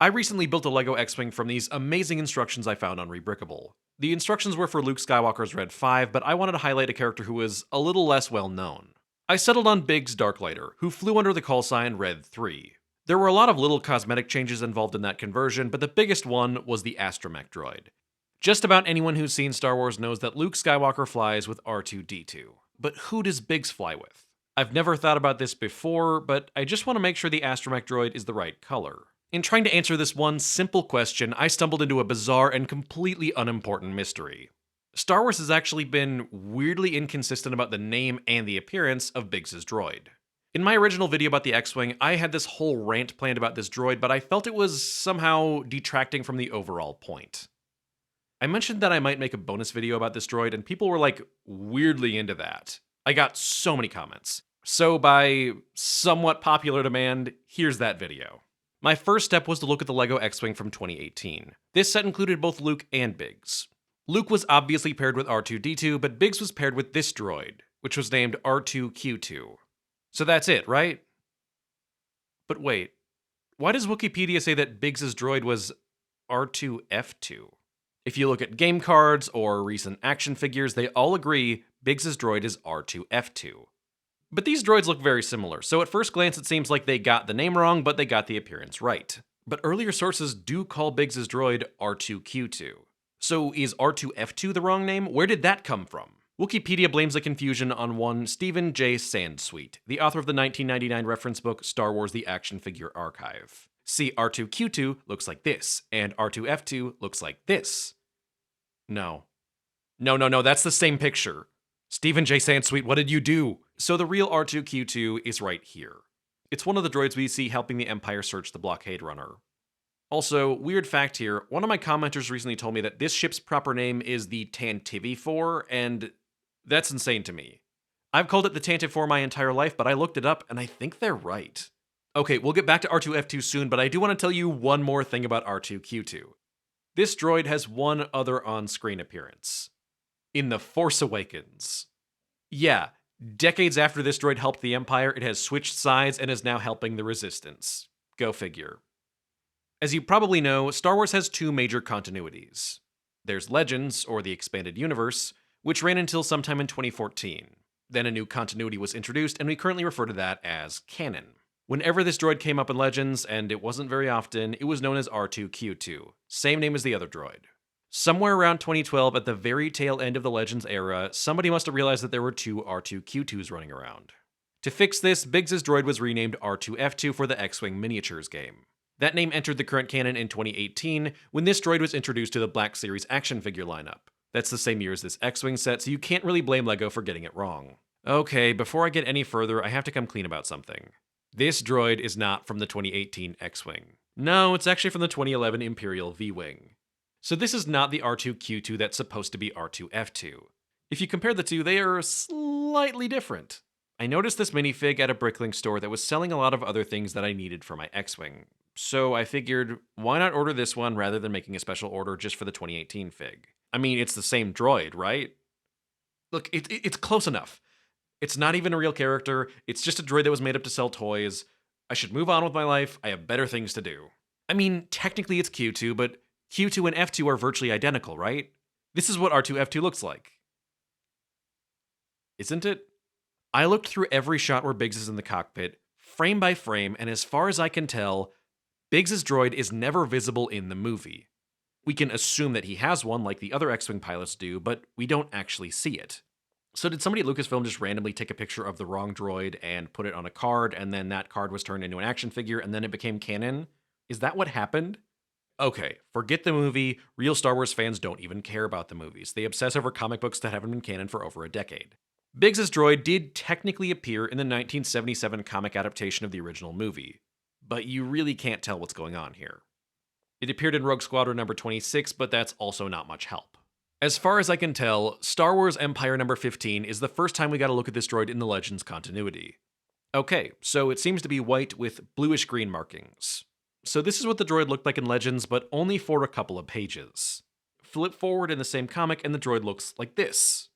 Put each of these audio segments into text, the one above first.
I recently built a LEGO X-Wing from these amazing instructions I found on Rebrickable. The instructions were for Luke Skywalker's Red 5, but I wanted to highlight a character who was a little less well known. I settled on Biggs Darklighter, who flew under the call sign Red 3. There were a lot of little cosmetic changes involved in that conversion, but the biggest one was the astromech droid. Just about anyone who's seen Star Wars knows that Luke Skywalker flies with R2-D2. But who does Biggs fly with? I've never thought about this before, but I just want to make sure the astromech droid is the right color. In trying to answer this one simple question, I stumbled into a bizarre and completely unimportant mystery. Star Wars has actually been weirdly inconsistent about the name and the appearance of Biggs' droid. In my original video about the X-Wing, I had this whole rant planned about this droid, but I felt it was somehow detracting from the overall point. I mentioned that I might make a bonus video about this droid, and people were like weirdly into that. I got so many comments. So by somewhat popular demand, here's that video. My first step was to look at the LEGO X-Wing from 2018. This set included both Luke and Biggs. Luke was obviously paired with R2-D2, but Biggs was paired with this droid, which was named R2-Q2. So that's it, right? But wait, why does Wikipedia say that Biggs' droid was R2-F2? If you look at game cards or recent action figures, they all agree Biggs' droid is R2-F2. But these droids look very similar, so at first glance it seems like they got the name wrong, but they got the appearance right. But earlier sources do call Biggs' droid R2-Q2. So is R2-F2 the wrong name? Where did that come from? Wikipedia blames the confusion on one Stephen J. Sandsweet, the author of the 1999 reference book Star Wars: The Action Figure Archive. See, R2-Q2 looks like this, and R2-F2 looks like this. No, that's the same picture. Stephen J. Sandsweet, what did you do? So the real R2-Q2 is right here. It's one of the droids we see helping the Empire search the blockade runner. Also, weird fact here, one of my commenters recently told me that this ship's proper name is the Tantive 4, and that's insane to me. I've called it the Tantive 4 my entire life, but I looked it up, and I think they're right. Okay, we'll get back to R2-F2 soon, but I do want to tell you one more thing about R2-Q2. This droid has one other on-screen appearance. In The Force Awakens. Yeah, decades after this droid helped the Empire, it has switched sides and is now helping the Resistance. Go figure. As you probably know, Star Wars has two major continuities. There's Legends, or the Expanded Universe, which ran until sometime in 2014. Then a new continuity was introduced, and we currently refer to that as canon. Whenever this droid came up in Legends, and it wasn't very often, it was known as R2-Q2, same name as the other droid. Somewhere around 2012, at the very tail end of the Legends era, somebody must have realized that there were two R2-Q2s running around. To fix this, Biggs' droid was renamed R2-F2 for the X-Wing Miniatures game. That name entered the current canon in 2018, when this droid was introduced to the Black Series action figure lineup. That's the same year as this X-Wing set, so you can't really blame LEGO for getting it wrong. Okay, before I get any further, I have to come clean about something. This droid is not from the 2018 X-Wing. No, it's actually from the 2011 Imperial V-Wing. So this is not the R2-Q2 that's supposed to be R2-F2. If you compare the two, they are slightly different. I noticed this minifig at a Bricklink store that was selling a lot of other things that I needed for my X-Wing. So I figured, why not order this one rather than making a special order just for the 2018 fig? I mean, it's the same droid, right? Look, it's close enough. It's not even a real character, it's just a droid that was made up to sell toys. I should move on with my life, I have better things to do. I mean, technically it's Q2, but Q2 and F2 are virtually identical, right? This is what R2-F2 looks like. Isn't it? I looked through every shot where Biggs is in the cockpit, frame by frame, and as far as I can tell, Biggs' droid is never visible in the movie. We can assume that he has one like the other X-Wing pilots do, but we don't actually see it. So did somebody at Lucasfilm just randomly take a picture of the wrong droid and put it on a card, and then that card was turned into an action figure, and then it became canon? Is that what happened? Okay, forget the movie. Real Star Wars fans don't even care about the movies. They obsess over comic books that haven't been canon for over a decade. Biggs' droid did technically appear in the 1977 comic adaptation of the original movie, but you really can't tell what's going on here. It appeared in Rogue Squadron number 26, but that's also not much help. As far as I can tell, Star Wars Empire number 15 is the first time we got a look at this droid in the Legends continuity. Okay, so it seems to be white with bluish-green markings. So this is what the droid looked like in Legends, but only for a couple of pages. Flip forward in the same comic and the droid looks like this.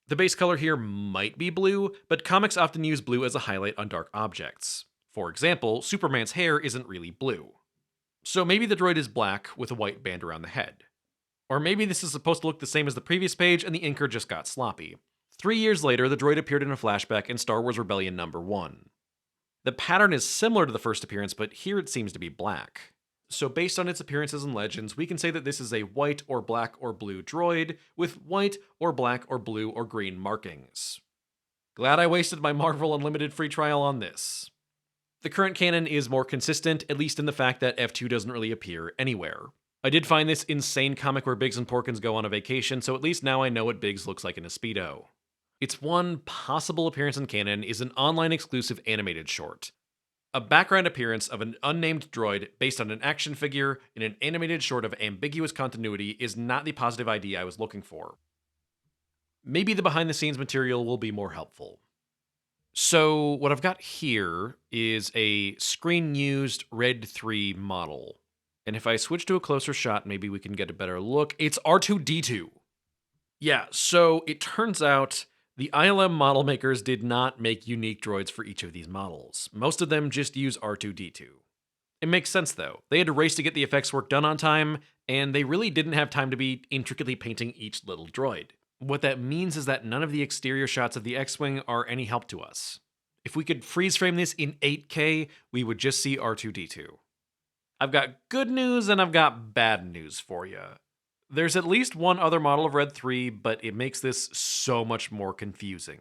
The base color here might be blue, but comics often use blue as a highlight on dark objects. For example, Superman's hair isn't really blue. So maybe the droid is black with a white band around the head. Or maybe this is supposed to look the same as the previous page and the inker just got sloppy. 3 years later, the droid appeared in a flashback in Star Wars Rebellion #1. The pattern is similar to the first appearance, but here it seems to be black. So based on its appearances in Legends, we can say that this is a white or black or blue droid with white or black or blue or green markings. Glad I wasted my Marvel Unlimited free trial on this. The current canon is more consistent, at least in the fact that F2 doesn't really appear anywhere. I did find this insane comic where Biggs and Porkins go on a vacation, so at least now I know what Biggs looks like in a Speedo. Its one possible appearance in canon is an online exclusive animated short. A background appearance of an unnamed droid based on an action figure in an animated short of ambiguous continuity is not the positive idea I was looking for. Maybe the behind the scenes material will be more helpful. So, what I've got here is a screen used Red 3 model. And if I switch to a closer shot, maybe we can get a better look. It's R2D2. Yeah, so it turns out the ILM model makers did not make unique droids for each of these models. Most of them just use R2D2. It makes sense though. They had to race to get the effects work done on time, and they really didn't have time to be intricately painting each little droid. What that means is that none of the exterior shots of the X-Wing are any help to us. If we could freeze frame this in 8K, we would just see R2D2. I've got good news and I've got bad news for you. There's at least one other model of Red 3, but it makes this so much more confusing.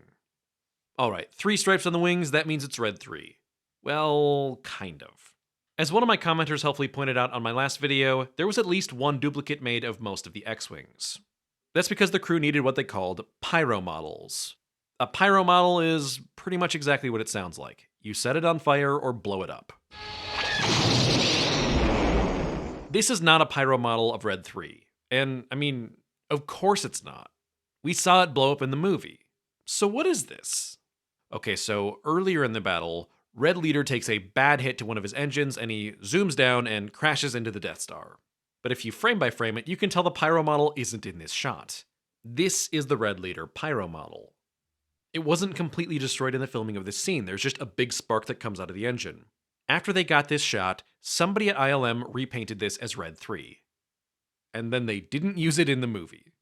Alright, 3 stripes on the wings, that means it's Red 3. Well, kind of. As one of my commenters helpfully pointed out on my last video, there was at least one duplicate made of most of the X-Wings. That's because the crew needed what they called pyro models. A pyro model is pretty much exactly what it sounds like. You set it on fire or blow it up. This is not a pyro model of Red 3. And, I mean, of course it's not. We saw it blow up in the movie. So what is this? Okay, so earlier in the battle, Red Leader takes a bad hit to one of his engines and he zooms down and crashes into the Death Star. But if you frame by frame it, you can tell the pyro model isn't in this shot. This is the Red Leader pyro model. It wasn't completely destroyed in the filming of this scene, there's just a big spark that comes out of the engine. After they got this shot, somebody at ILM repainted this as Red 3. And then they didn't use it in the movie.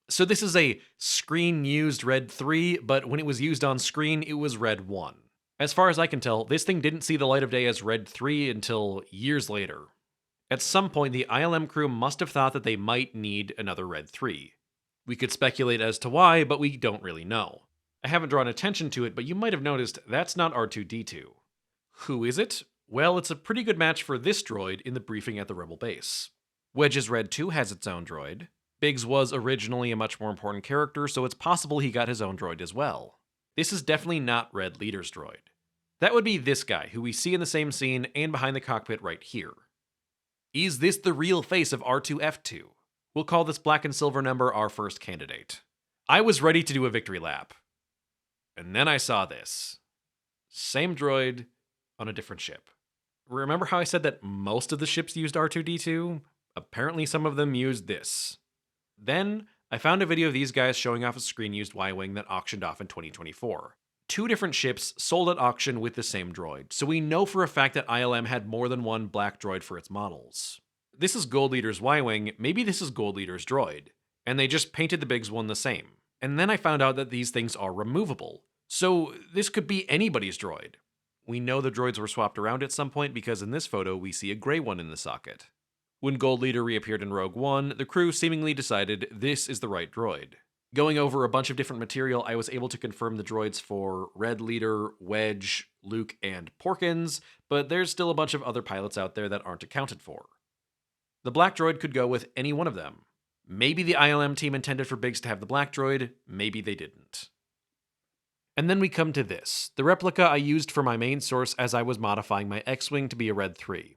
So this is a screen-used Red 3, but when it was used on screen, it was Red 1. As far as I can tell, this thing didn't see the light of day as Red 3 until years later. At some point, the ILM crew must have thought that they might need another Red 3. We could speculate as to why, but we don't really know. I haven't drawn attention to it, but you might have noticed that's not R2D2. Who is it? Well, it's a pretty good match for this droid in the briefing at the Rebel base. Wedge's Red 2 has its own droid. Biggs was originally a much more important character, so it's possible he got his own droid as well. This is definitely not Red Leader's droid. That would be this guy, who we see in the same scene and behind the cockpit right here. Is this the real face of R2-F2? We'll call this black and silver number our first candidate. I was ready to do a victory lap. And then I saw this. Same droid on a different ship. Remember how I said that most of the ships used R2-D2? Apparently some of them used this. Then, I found a video of these guys showing off a screen-used Y-Wing that auctioned off in 2024. 2 different ships sold at auction with the same droid, so we know for a fact that ILM had more than one black droid for its models. This is Gold Leader's Y-Wing, maybe this is Gold Leader's droid, and they just painted the Biggs one the same. And then I found out that these things are removable, so this could be anybody's droid. We know the droids were swapped around at some point because in this photo we see a gray one in the socket. When Gold Leader reappeared in Rogue One, the crew seemingly decided this is the right droid. Going over a bunch of different material, I was able to confirm the droids for Red Leader, Wedge, Luke, and Porkins, but there's still a bunch of other pilots out there that aren't accounted for. The black droid could go with any one of them. Maybe the ILM team intended for Biggs to have the black droid, maybe they didn't. And then we come to this, the replica I used for my main source as I was modifying my X-Wing to be a Red 3.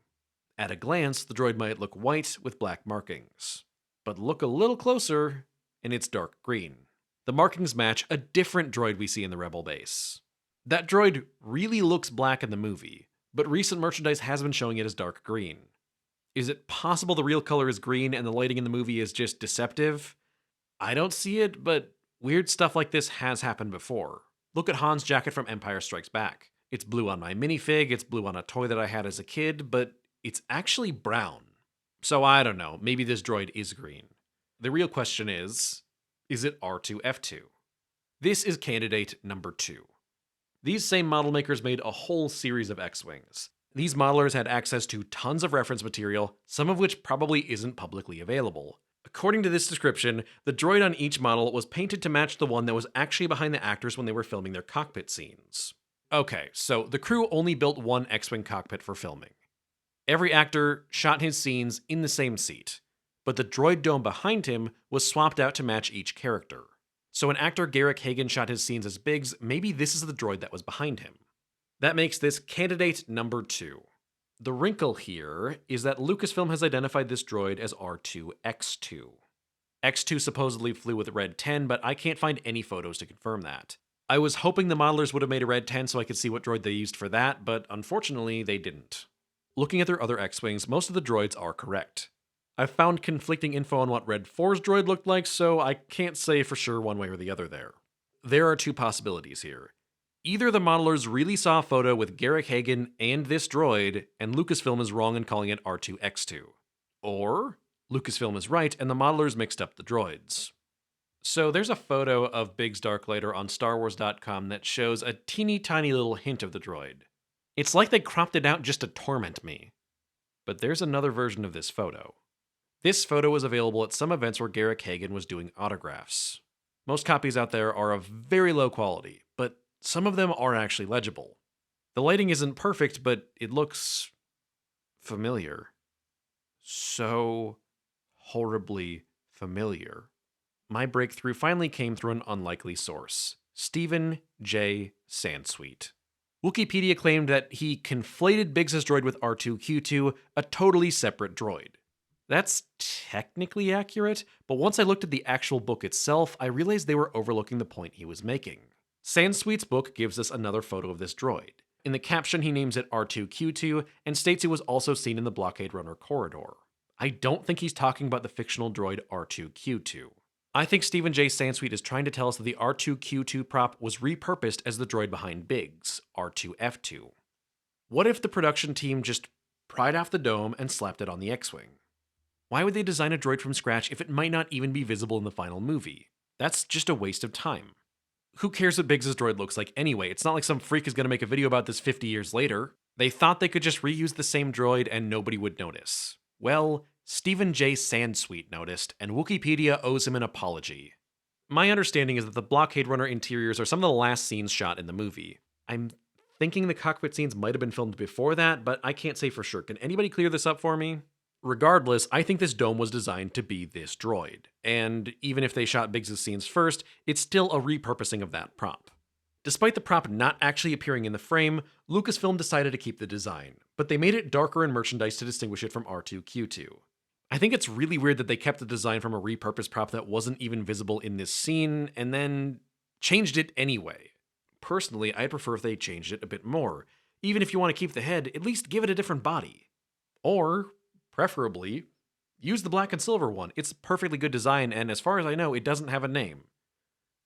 At a glance, the droid might look white with black markings. But look a little closer, and it's dark green. The markings match a different droid we see in the Rebel base. That droid really looks black in the movie, but recent merchandise has been showing it as dark green. Is it possible the real color is green and the lighting in the movie is just deceptive? I don't see it, but weird stuff like this has happened before. Look at Han's jacket from Empire Strikes Back. It's blue on my minifig, it's blue on a toy that I had as a kid, but it's actually brown. So I don't know, maybe this droid is green. The real question is it R2-F2? This is candidate number 2. These same model makers made a whole series of X-Wings. These modelers had access to tons of reference material, some of which probably isn't publicly available. According to this description, the droid on each model was painted to match the one that was actually behind the actors when they were filming their cockpit scenes. Okay, so the crew only built one X-Wing cockpit for filming. Every actor shot his scenes in the same seat, but the droid dome behind him was swapped out to match each character. So when actor Garrick Hagan shot his scenes as Biggs, maybe this is the droid that was behind him. That makes this candidate number 2. The wrinkle here is that Lucasfilm has identified this droid as R2-X2. X2 supposedly flew with Red 10, but I can't find any photos to confirm that. I was hoping the modelers would have made a Red 10 so I could see what droid they used for that, but unfortunately they didn't. Looking at their other X-Wings, most of the droids are correct. I've found conflicting info on what Red 4's droid looked like, so I can't say for sure one way or the other there. There are 2 possibilities here. Either the modelers really saw a photo with Garrick Hagan and this droid, and Lucasfilm is wrong in calling it R2-X2. Or Lucasfilm is right and the modelers mixed up the droids. So there's a photo of Biggs Darklighter on StarWars.com that shows a teeny tiny little hint of the droid. It's like they cropped it out just to torment me. But there's another version of this photo. This photo was available at some events where Garrick Hagan was doing autographs. Most copies out there are of very low quality, but some of them are actually legible. The lighting isn't perfect, but it looks familiar. So horribly familiar. My breakthrough finally came through an unlikely source, Stephen J. Sansweet. Wikipedia claimed that he conflated Biggs' droid with R2-Q2, a totally separate droid. That's technically accurate, but once I looked at the actual book itself, I realized they were overlooking the point he was making. Sansweet's book gives us another photo of this droid. In the caption, he names it R2-Q2 and states it was also seen in the Blockade Runner corridor. I don't think he's talking about the fictional droid R2-Q2. I think Stephen J. Sansweet is trying to tell us that the R2-Q2 prop was repurposed as the droid behind Biggs, R2-F2. What if the production team just pried off the dome and slapped it on the X-Wing? Why would they design a droid from scratch if it might not even be visible in the final movie? That's just a waste of time. Who cares what Biggs' droid looks like anyway? It's not like some freak is going to make a video about this 50 years later. They thought they could just reuse the same droid and nobody would notice. Well, Stephen J. Sansweet noticed, and Wikipedia owes him an apology. My understanding is that the Blockade Runner interiors are some of the last scenes shot in the movie. I'm thinking the cockpit scenes might have been filmed before that, but I can't say for sure. Can anybody clear this up for me? Regardless, I think this dome was designed to be this droid, and even if they shot Biggs' scenes first, it's still a repurposing of that prop. Despite the prop not actually appearing in the frame, Lucasfilm decided to keep the design, but they made it darker in merchandise to distinguish it from R2-Q2. I think it's really weird that they kept the design from a repurposed prop that wasn't even visible in this scene, and then changed it anyway. Personally, I'd prefer if they changed it a bit more. Even if you want to keep the head, at least give it a different body. Or, preferably, use the black and silver one. It's a perfectly good design, and as far as I know, it doesn't have a name.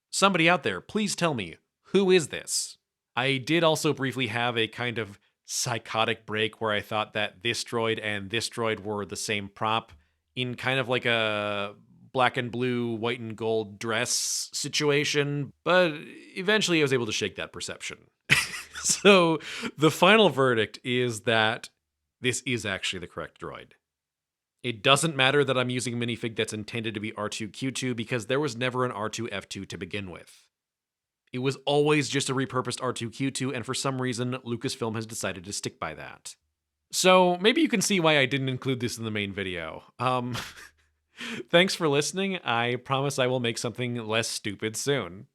Somebody out there, please tell me, who is this? I did also briefly have a kind of psychotic break where I thought that this droid and this droid were the same prop in kind of like a black and blue, white and gold dress situation, but eventually I was able to shake that perception. So the final verdict is that this is actually the correct droid. It doesn't matter that I'm using a minifig that's intended to be R2-Q2 because there was never an R2-F2 to begin with. It was always just a repurposed R2-Q2, and for some reason, Lucasfilm has decided to stick by that. So maybe you can see why I didn't include this in the main video. Thanks for listening. I promise I will make something less stupid soon.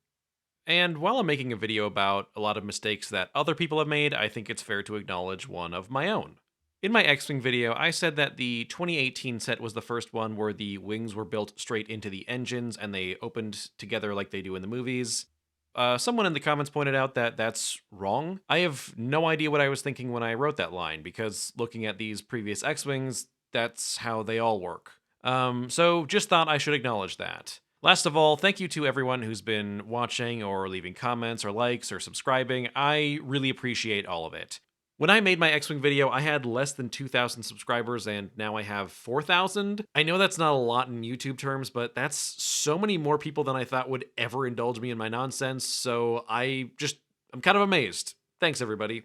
And while I'm making a video about a lot of mistakes that other people have made, I think it's fair to acknowledge one of my own. In my X-Wing video, I said that the 2018 set was the first one where the wings were built straight into the engines and they opened together like they do in the movies. Someone in the comments pointed out that that's wrong. I have no idea what I was thinking when I wrote that line, because looking at these previous X-Wings, that's how they all work. So just thought I should acknowledge that. Last of all, thank you to everyone who's been watching or leaving comments or likes or subscribing. I really appreciate all of it. When I made my X-Wing video, I had less than 2,000 subscribers, and now I have 4,000. I know that's not a lot in YouTube terms, but that's so many more people than I thought would ever indulge me in my nonsense, so I'm kind of amazed. Thanks, everybody.